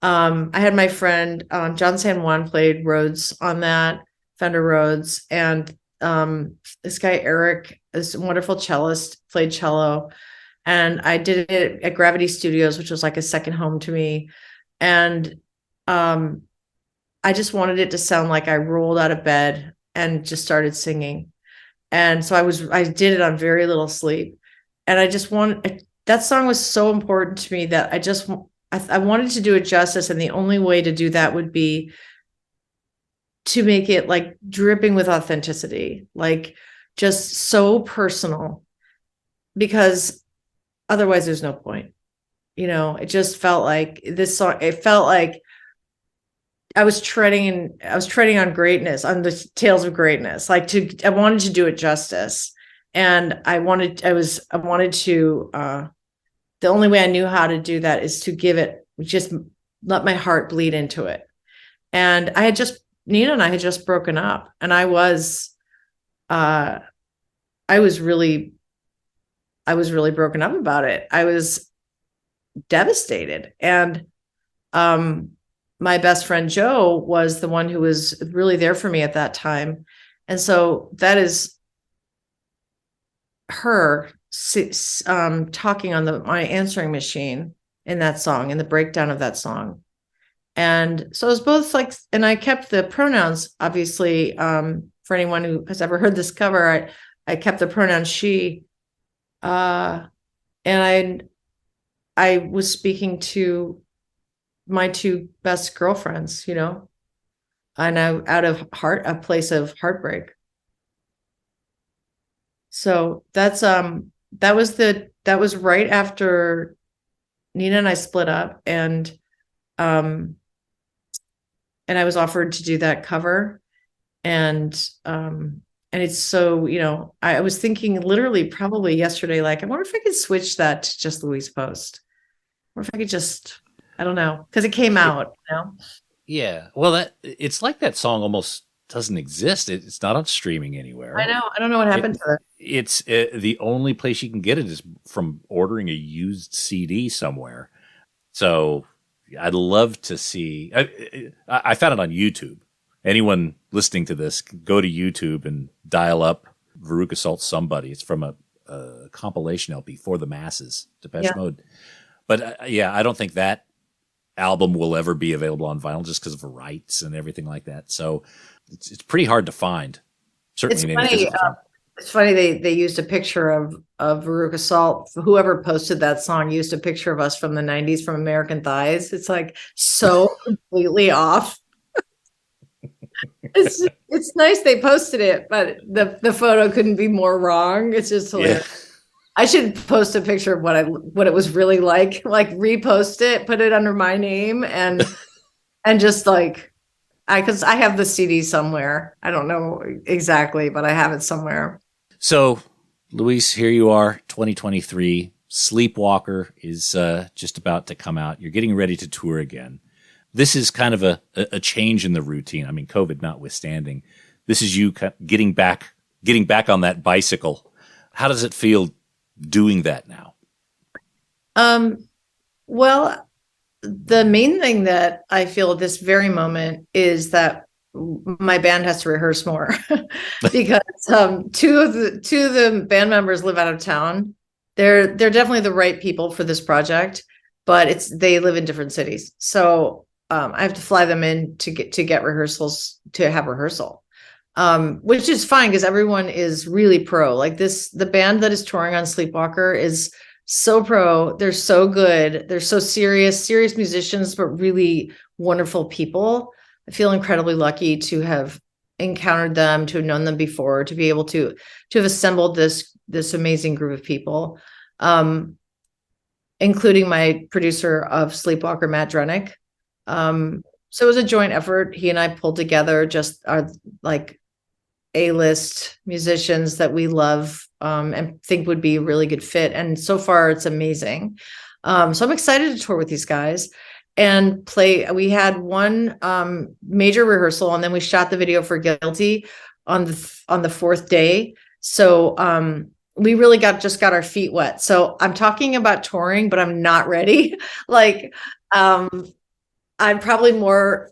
I had my friend John San Juan played Rhodes on that, Fender Rhodes, and this guy Eric, this wonderful cellist, played cello. And I did it at Gravity Studios, which was like a second home to me. And I just wanted it to sound like I rolled out of bed and just started singing. And so I did it on very little sleep. And that song was so important to me that I wanted to do it justice. And the only way to do that would be to make it like dripping with authenticity, like just so personal, because otherwise there's no point. It just felt like this song, it felt like I was treading on greatness, on the tails of greatness. I wanted to do it justice. And I wanted to, the only way I knew how to do that is to just let my heart bleed into it. And Nina and I had just broken up, and I was really broken up about it. I was devastated. And, my best friend Joe was the one who was really there for me at that time. And so that is her talking on my answering machine in that song, in the breakdown of that song. And so it was both like, and I kept the pronouns, obviously, for anyone who has ever heard this cover, I kept the pronoun she, and I was speaking to my two best girlfriends, and out of a place of heartbreak. So that was right after Nina and I split up, and I was offered to do that cover, and it's so, I was thinking literally probably yesterday, like, I wonder if I could switch that to just Louise Post, or if I could just, I don't know, because it came out, Yeah. Well, it's like that song almost doesn't exist. It's not on streaming anywhere. I know. I don't know what happened to it. It's the only place you can get it is from ordering a used CD somewhere. So I'd love to see. I found it on YouTube. Anyone listening to this, go to YouTube and dial up Veruca Salt Somebody. It's from a compilation LP, For the Masses, Depeche Mode. But I don't think that album will ever be available on vinyl just because of rights and everything like that. So it's pretty hard to find. Certainly, it's funny they used a picture of Veruca Salt. Whoever posted that song used a picture of us from the 90s from American Thighs. It's like so completely off. It's nice they posted it, but the photo couldn't be more wrong. It's just hilarious. Yeah. I should post a picture of what it was really like repost it, put it under my name, and just like, because I have the CD somewhere. I don't know exactly, but I have it somewhere. So, Louise, here you are, 2023. Sleepwalker is just about to come out. You're getting ready to tour again. This is kind of a change in the routine. I mean, COVID notwithstanding. This is you getting back on that bicycle. How does it feel doing that now? Well, the main thing that I feel at this very moment is that my band has to rehearse more because two of the band members live out of town. They're definitely the right people for this project, but they live in different cities. So I have to fly them in to get rehearsals, to have rehearsal. Which is fine because everyone is really pro. Like the band that is touring on Sleepwalker is so pro. They're so good. They're so serious musicians, but really wonderful people. I feel incredibly lucky to have encountered them, to have known them before, to be able to have assembled this amazing group of people, including my producer of Sleepwalker, Matt Drenick. So it was a joint effort. He and I pulled together just our A-list musicians that we love and think would be a really good fit. And so far it's amazing. So I'm excited to tour with these guys and play. We had one major rehearsal, and then we shot the video for Guilty on the fourth day. So we really got our feet wet. So I'm talking about touring, but I'm not ready. I'm probably more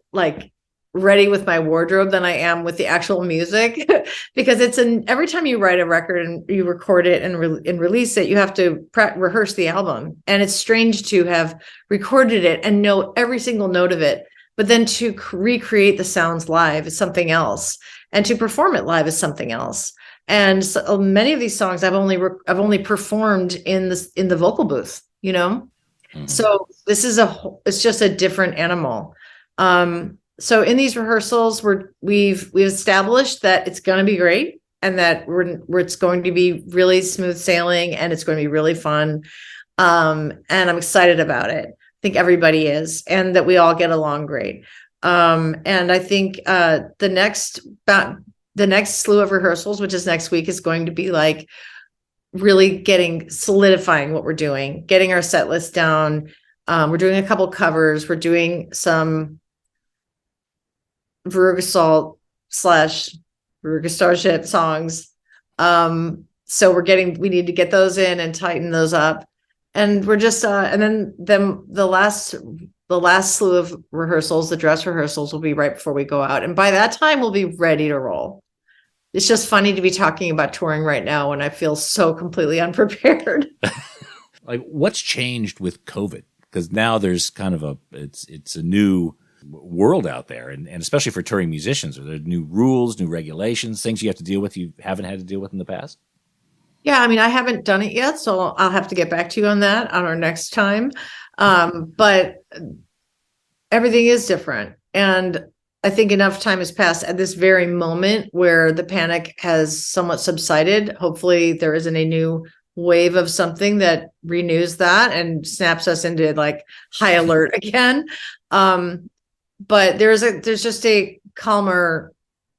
ready with my wardrobe than I am with the actual music, because every time you write a record and you record it and release it, you have to rehearse the album. And it's strange to have recorded it and know every single note of it, but then to recreate the sounds live is something else, and to perform it live is something else. And so many of these songs I've only performed in the vocal booth, Mm-hmm. So this is it's just a different animal. So in these rehearsals, we've established that it's going to be great, and that it's going to be really smooth sailing, and it's going to be really fun. And I'm excited about it. I think everybody is, and that we all get along great. And I think the next slew of rehearsals, which is next week, is going to be really solidifying what we're doing, getting our set list down. We're doing a couple covers. We're doing some Veruca Salt / Veruca Starship songs. So we need to get those in and tighten those up. And we're just, and then the last slew of rehearsals, the dress rehearsals, will be right before we go out. And by that time we'll be ready to roll. It's just funny to be talking about touring right now when I feel so completely unprepared. What's changed with COVID? Because now there's kind of it's a new world out there, and especially for touring musicians, are there new rules, new regulations, things you have to deal with you haven't had to deal with in the past? Yeah, I mean, I haven't done it yet, so I'll have to get back to you on that on our next time. But everything is different. And I think enough time has passed at this very moment where the panic has somewhat subsided. Hopefully there isn't a new wave of something that renews that and snaps us into like high alert again. But there's just a calmer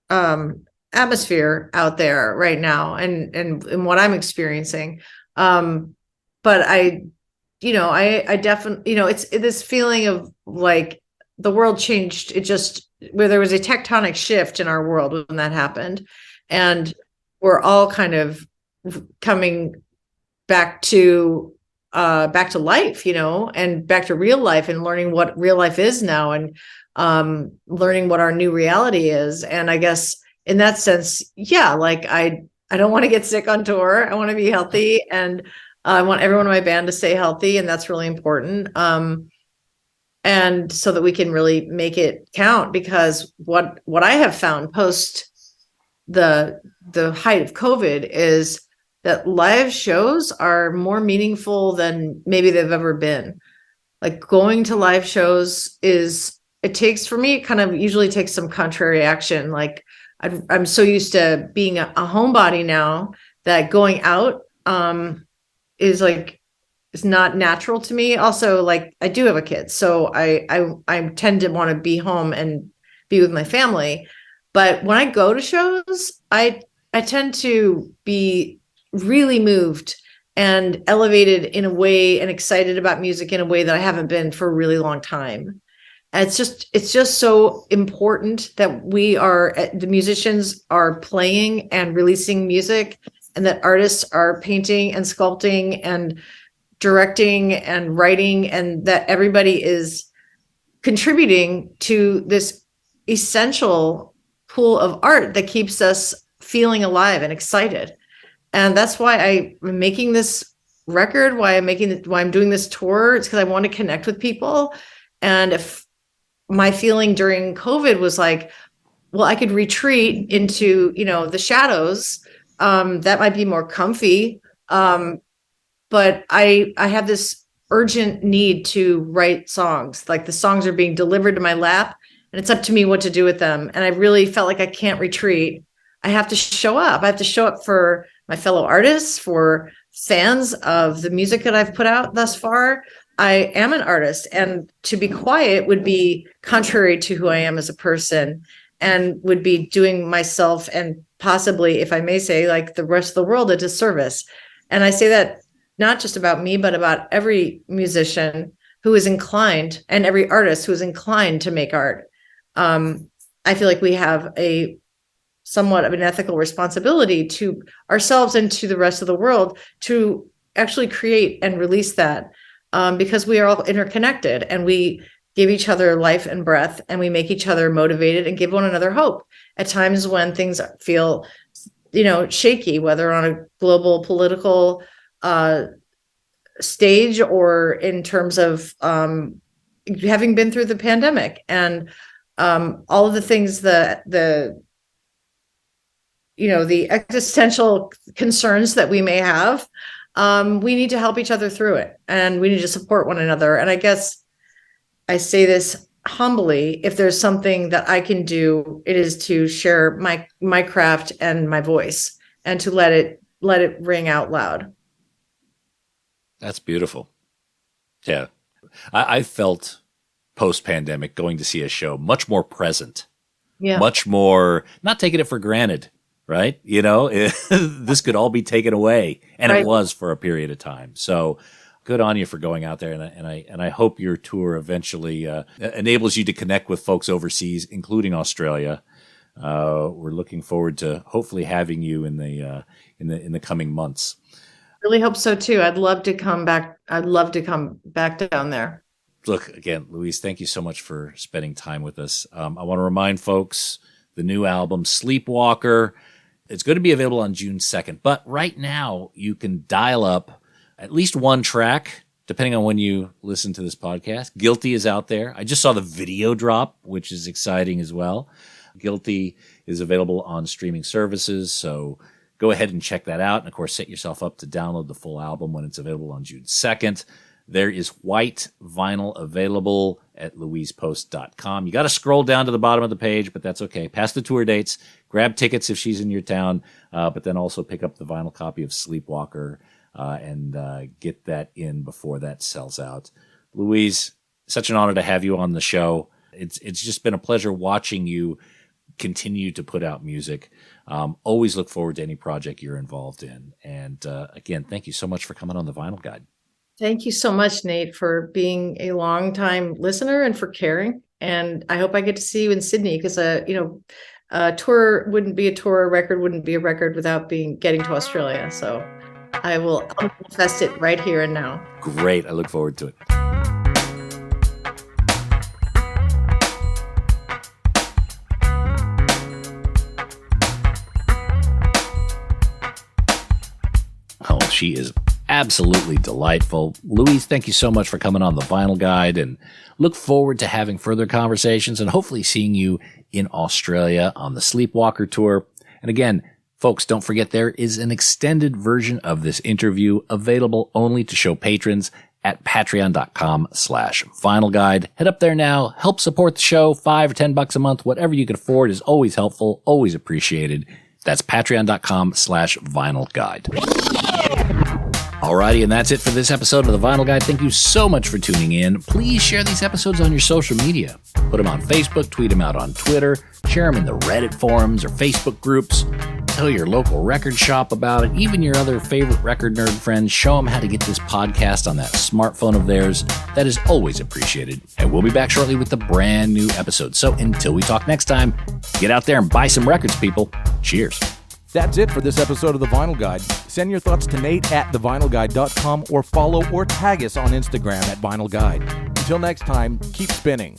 atmosphere out there right now and what I'm experiencing. But I definitely, it's this feeling of like the world changed. It just, where there was a tectonic shift in our world when that happened. And we're all kind of coming back to life, and back to real life and learning what real life is now and learning what our new reality is. And I guess in that sense, yeah, like I don't want to get sick on tour. I want to be healthy and I want everyone in my band to stay healthy. And that's really important. And so that we can really make it count, because what I have found post the height of COVID is that live shows are more meaningful than maybe they've ever been. Like going to live shows it usually takes some contrary action. Like I'm so used to being a homebody now that going out is not natural to me. Also, like I do have a kid, so I tend to want to be home and be with my family. But when I go to shows, I tend to be really moved and elevated in a way and excited about music in a way that I haven't been for a really long time. And it's just so important that the musicians are playing and releasing music, and that artists are painting and sculpting and directing and writing, and that everybody is contributing to this essential pool of art that keeps us feeling alive and excited. And that's why I'm making this record, why I'm doing this tour. It's because I want to connect with people. And if my feeling during COVID was like, well, I could retreat into, the shadows, that might be more comfy. But I have this urgent need to write songs. Like the songs are being delivered to my lap and it's up to me what to do with them. And I really felt like I can't retreat. I have to show up. I have to show up for my fellow artists, for fans of the music that I've put out thus far. I am an artist, and to be quiet would be contrary to who I am as a person, and would be doing myself and possibly, if I may say, like the rest of the world, a disservice. And I say that not just about me, but about every musician who is inclined, and every artist who is inclined to make art. I feel like we have a somewhat of an ethical responsibility to ourselves and to the rest of the world to actually create and release that, because we are all interconnected and we give each other life and breath, and we make each other motivated and give one another hope at times when things feel, shaky, whether on a global political stage or in terms of having been through the pandemic and all of the things the existential concerns that we may have. We need to help each other through it, and we need to support one another. And I guess I say this humbly, if there's something that I can do, it is to share my craft and my voice, and to let it ring out loud. That's beautiful. Yeah. I felt post-pandemic going to see a show much more present. Yeah. Much more not taking it for granted, right? This could all be taken away. And right. It was for a period of time. So good on you for going out there. And I hope your tour eventually enables you to connect with folks overseas, including Australia. We're looking forward to hopefully having you in the coming months. Really hope so too. I'd love to come back. I'd love to come back down there. Look, again, Louise, thank you so much for spending time with us. I want to remind folks the new album, Sleepwalker, it's going to be available on June 2nd. But right now, you can dial up at least one track, depending on when you listen to this podcast. Guilty is out there. I just saw the video drop, which is exciting as well. Guilty is available on streaming services, so go ahead and check that out. And, of course, set yourself up to download the full album when it's available on June 2nd. There is white vinyl available at louisepost.com. You got to scroll down to the bottom of the page, but that's okay. Pass the tour dates, grab tickets if she's in your town, but then also pick up the vinyl copy of Sleepwalker and get that in before that sells out. Louise, such an honor to have you on the show. It's just been a pleasure watching you continue to put out music. Always look forward to any project you're involved in. And again, thank you so much for coming on the Vinyl Guide. Thank you so much, Nate, for being a longtime listener and for caring. And I hope I get to see you in Sydney because, a tour wouldn't be a tour, a record wouldn't be a record without getting to Australia. So I'll manifest it right here and now. Great. I look forward to it. Oh, she is absolutely delightful. Louise, thank you so much for coming on the Vinyl Guide, and look forward to having further conversations and hopefully seeing you in Australia on the Sleepwalker tour. And again, folks, don't forget there is an extended version of this interview available only to show patrons at patreon.com/Vinyl Guide. Head up there now, help support the show. $5 or $10 a month, whatever you can afford is always helpful, always appreciated. That's patreon.com/Vinyl Guide. Alrighty, and that's it for this episode of the Vinyl Guide. Thank you so much for tuning in. Please share these episodes on your social media. Put them on Facebook, tweet them out on Twitter, share them in the Reddit forums or Facebook groups. Tell your local record shop about it. Even your other favorite record nerd friends, show them how to get this podcast on that smartphone of theirs. That is always appreciated. And we'll be back shortly with a brand new episode. So until we talk next time, get out there and buy some records, people. Cheers. That's it for this episode of The Vinyl Guide. Send your thoughts to Nate at thevinylguide.com or follow or tag us on Instagram at Vinyl Guide. Until next time, keep spinning.